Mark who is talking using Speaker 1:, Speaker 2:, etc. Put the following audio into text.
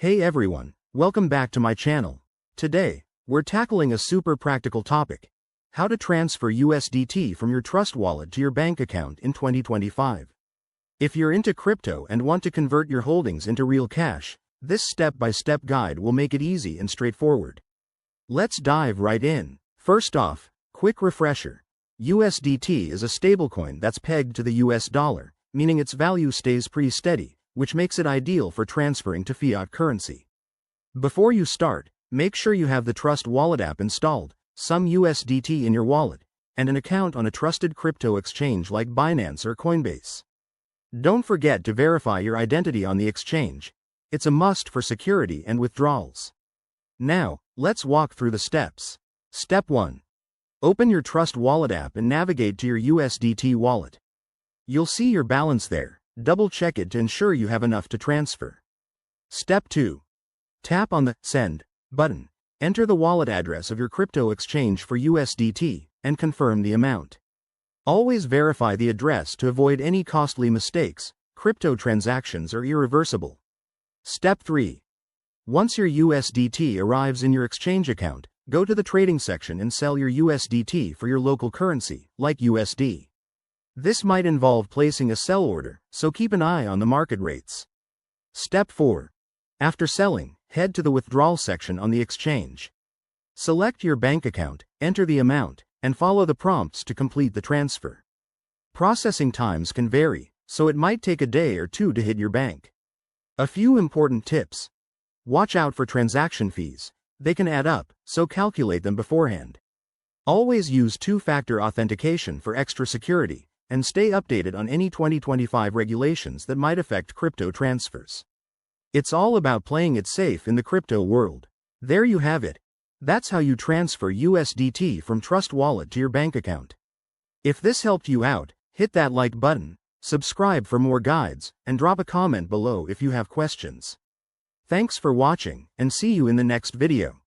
Speaker 1: Hey everyone, welcome back to my channel. Today, we're tackling a super practical topic: how to transfer USDT from your Trust wallet to your bank account in 2025. If you're into crypto and want to convert your holdings into real cash, this step-by-step guide will make it easy and straightforward. Let's dive right in. First off, quick refresher. USDT is a stablecoin that's pegged to the US dollar, meaning its value stays pretty steady, which makes it ideal for transferring to fiat currency. Before you start, make sure you have the Trust Wallet app installed, some USDT in your wallet, and an account on a trusted crypto exchange like Binance or Coinbase. Don't forget to verify your identity on the exchange. It's a must for security and withdrawals. Now, let's walk through the steps. Step 1. Open your Trust Wallet app and navigate to your USDT wallet. You'll see your balance there. Double-check it to ensure you have enough to transfer. Step 2. Tap on the Send button. Enter the wallet address of your crypto exchange for USDT, and confirm the amount. Always verify the address to avoid any costly mistakes. Crypto transactions are irreversible. Step 3. Once your USDT arrives in your exchange account, go to the trading section and sell your USDT for your local currency, like USD. This might involve placing a sell order, so keep an eye on the market rates. Step 4. After selling, head to the withdrawal section on the exchange. Select your bank account, enter the amount, and follow the prompts to complete the transfer. Processing times can vary, so it might take a day or two to hit your bank. A few important tips. Watch out for transaction fees. They can add up, so calculate them beforehand. Always use two-factor authentication for extra security, and stay updated on any 2025 regulations that might affect crypto transfers. It's all about playing it safe in the crypto world. There you have it. That's how you transfer USDT from Trust Wallet to your bank account. If this helped you out, hit that like button, subscribe for more guides, and drop a comment below if you have questions. Thanks for watching, and see you in the next video.